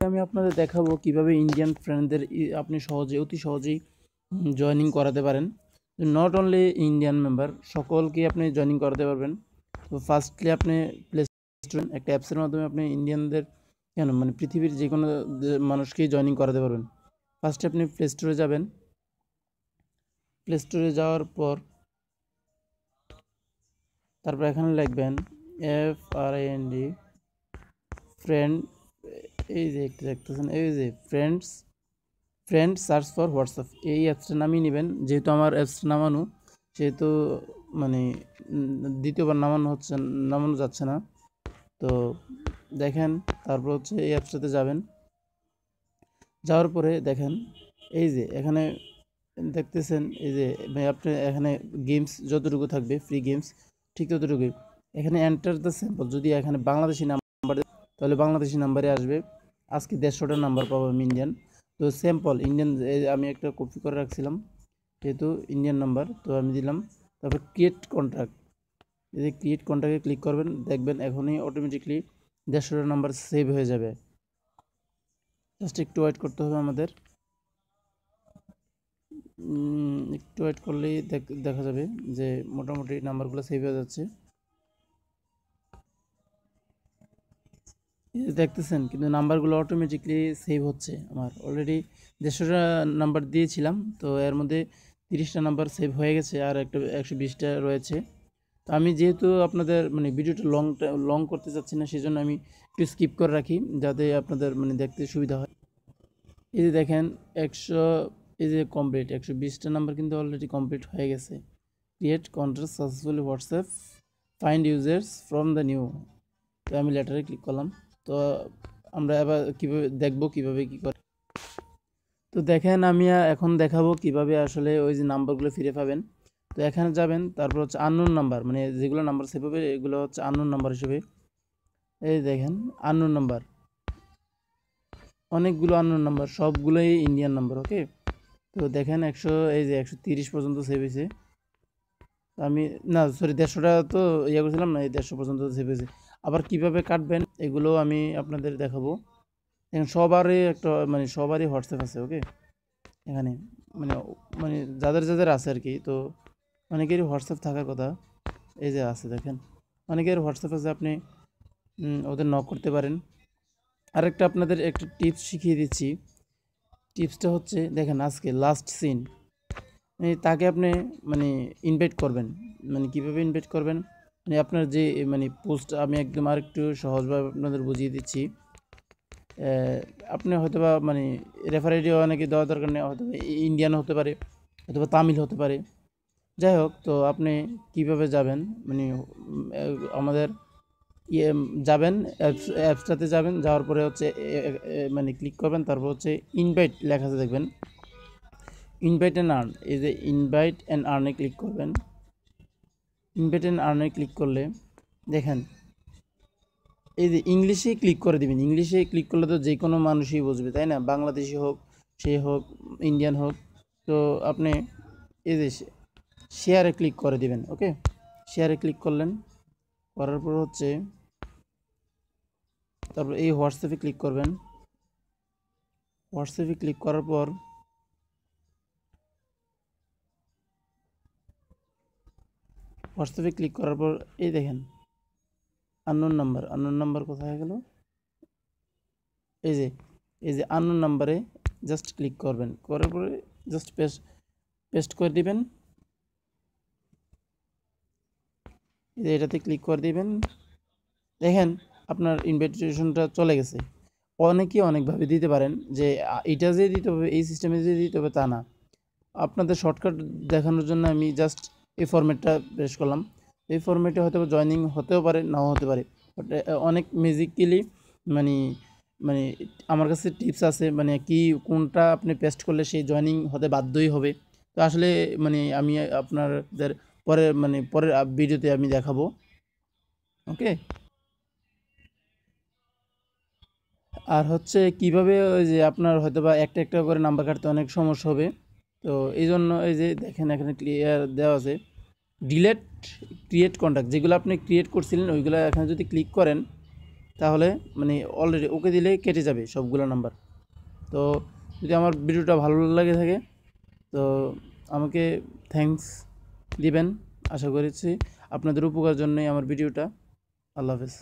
আমি আপনাদের দেখাবো কিভাবে ইন্ডিয়ান ফ্রেন্ডদের আপনি অতি সহজেই জয়েনিং করাতে পারেন। নট অনলি ইন্ডিয়ান মেম্বার, সকলকে আপনি জয়েনিং করাতে পারবেন। তো ফার্স্টলি আপনি প্লে স্টোর একটা অ্যাপসের মাধ্যমে আপনি ইন্ডিয়ানদের মানে পৃথিবীর যে কোনো মানুষকেই জয়েনিং করাতে পারবেন। ফার্স্টে আপনি প্লে স্টোরে যাবেন। প্লে স্টোরে যাওয়ার পর তারপর এখানে লিখবেন FRIEND ফ্রেন্ড, এই যে একটা দেখতেছেন, এই যে ফ্রেন্ড সার্চ ফর হোয়াটসঅ্যাপ, এই অ্যাপসটা নামিয়ে নেবেন। যেহেতু আমার অ্যাপসটা নামানো, সেহেতু মানে দ্বিতীয়বার নামানো যাচ্ছে না। তো দেখেন, তারপর হচ্ছে এই অ্যাপসটাতে যাবেন। যাওয়ার পরে দেখেন এই যে এখানে দেখতেছেন, এই যে আপনি এখানে গেমস যতটুকু থাকবে, ফ্রি গেমস ঠিক ততটুকুই। এখানে এন্টার দ্য স্যাম্পল, যদি এখানে বাংলাদেশি নাম্বার তাহলে বাংলাদেশি নাম্বারে আসবে। আজকে 150টা নাম্বার পাবো আমি ইন্ডিয়ান। তো স্যাম্পল ইন্ডিয়ান আমি একটা কপি করে রাখছিলাম, যেহেতু ইন্ডিয়ান নাম্বার, তো আমি দিলাম। তারপর ক্রিয়েট কন্ট্রাক্ট, এই যে ক্রিয়েট কন্ট্রাক্টে ক্লিক করবেন, দেখবেন এখনই অটোমেটিকলি 150টা নাম্বার সেভ হয়ে যাবে। জাস্ট একটু ওয়েট করতে হবে আমাদের। একটু ওয়েট করলেই দেখা যাবে যে মোটামুটি নাম্বারগুলো সেভ হয়ে যাচ্ছে। দেখতেছেন কিন্তু নাম্বারগুলো অটোমেটিকলি সেভ হচ্ছে। আমার অলরেডি 150টা নাম্বার দিয়েছিলাম, তো এর মধ্যে 30টা নাম্বার সেভ হয়ে গেছে, আর একটা 120টা রয়েছে। তো আমি যেহেতু আপনাদের ভিডিওটা লং করতে চাচ্ছি না, সেই জন্য আমি একটু স্কিপ করে রাখি, যাতে আপনাদের দেখতে সুবিধা হয়। এই যে দেখেন 100, এই যে কমপ্লিট 120টা নাম্বার কিন্তু অলরেডি কমপ্লিট হয়ে গেছে। Create contract successfully WhatsApp, find users from the new, তো আমি লেটারে ক্লিক করলাম। তো আমরা এবার কীভাবে দেখবো কীভাবে কী করে। তো দেখেন আমি এখন দেখাবো কিভাবে আসলে ওই যে নাম্বারগুলো ফিরে পাবেন। তো এখানে যাবেন, তারপর হচ্ছে আননোন নাম্বার, যেগুলো নাম্বার সেভ হবে এগুলো হচ্ছে আননোন নাম্বার হিসেবে। এই দেখেন আননোন নাম্বার, অনেকগুলো আননোন নাম্বার, সবগুলোই ইন্ডিয়ান নাম্বার। ওকে, তো দেখেন এই যে 130 পর্যন্ত সেভ হয়েছে। আমি না, সরি, 150টা তো ইয়ে করেছিলাম না, এই 150 পর্যন্ত সেভ হয়েছে। আবার কিভাবে কাটবেন এগুলো আমি আপনাদের দেখাবো। দেখেন সবারই হোয়াটসঅ্যাপ আছে। ওকে, এখানে মানে যাদের যাদের আছে আর কি, তো অনেকেরই হোয়াটসঅ্যাপ থাকার কথা। এই যে আছে, দেখেন অনেকের হোয়াটসঅ্যাপ আছে, আপনি ওদের নক করতে পারেন। আরেকটা আপনাদের একটা টিপস শিখিয়ে দিচ্ছি। টিপসটা হচ্ছে দেখেন, আজকে লাস্ট সিন, তাকে আপনি ইনভাইট করবেন। কীভাবে ইনভাইট করবেন, আপনার যে পোস্ট, আমি একদম আরেকটু সহজভাবে আপনাদের বুঝিয়ে দিচ্ছি। আপনি হয়তোবা রেফারেন্সও অনেকে দেওয়া দরকার নেই, হয়তো ইন্ডিয়ান হতে পারে, অথবা তামিল হতে পারে, যাই হোক। তো আপনি কিভাবে যাবেন, আমাদের যাবেন অ্যাপসটাতে যাবেন, যাওয়ার পরে হচ্ছে ক্লিক করবেন, তারপর হচ্ছে ইনভাইট লেখা আছে দেখবেন, ইনভাইট অ্যান্ড আর্ন, এই যে ইনভাইট অ্যান্ড আর্নে ক্লিক করবেন। ইনভাইট অ্যান্ড আর্নে ক্লিক করলে দেখেন এই যে ইংলিশে ক্লিক করে দিবেন। ইংলিশে ক্লিক করলে তো যে কোনো মানুষই বুঝবে, তাই না? বাংলাদেশি হোক, সে হোক, ইন্ডিয়ান হোক। তো আপনি এই যে শেয়ারে ক্লিক করে দিবেন। ওকে, শেয়ারে ক্লিক করলেন, করার পর হচ্ছে তারপর এই হোয়াটসঅ্যাপে ক্লিক করবেন। হোয়াটসঅ্যাপে ক্লিক করার পর এই দেখেন আননোন নাম্বার কোথায় গেল? এই যে আননোন নাম্বারে জাস্ট ক্লিক করবেন, করার পরে জাস্ট পেস্ট করে দিবেন। এটাতে ক্লিক করে দিবেন, দেখেন আপনার ইনভাইটেশনটা চলে গেছে। অনেকেই অনেকভাবে দিতে পারেন, যে এটা যে দিতে হবে, এই সিস্টেমে যে দিতে হবে তা না। আপনাদের শর্টকাট দেখানোর জন্য আমি জাস্ট এই ফরম্যাটটা প্রেস করলাম। এই ফরম্যাটে হয়তো জয়েনিং হতেও পারে, নাও হতে পারে, বাট অনেক ম্যাজিক্যালি মানে মানে আমার কাছে টিপস আছে, কি কোনটা আপনি পেস্ট করলে সেই জয়েনিং হতে বাধ্যই হবে। তো আসলে আমি আপনাদের পরের ভিডিওতে আমি দেখাবো। ওকে, আর হচ্ছে কিভাবে ওই যে আপনার হয়তোবা একটা একটা করে নাম্বার কাটতে অনেক সমস্যা হবে। তো এই জন্য এই যে দেখেন এখানে ক্লিয়ার দেওয়া আছে, ডিলেট ক্রিয়েট কন্ট্যাক্ট, যেগুলো আপনি ক্রিয়েট করছিলেন ওইগুলো এখানে যদি ক্লিক করেন, তাহলে মানে অলরেডি ওকে দিলে কেটে যাবে সবগুলো নাম্বার। তো যদি আমার ভিডিওটা ভালো লাগে থাকে তো আমাকে থ্যাঙ্কস দিবেন। আশা করছি আপনাদের উপকার জন্যই আমার ভিডিওটা। আল্লাহ হাফেজ।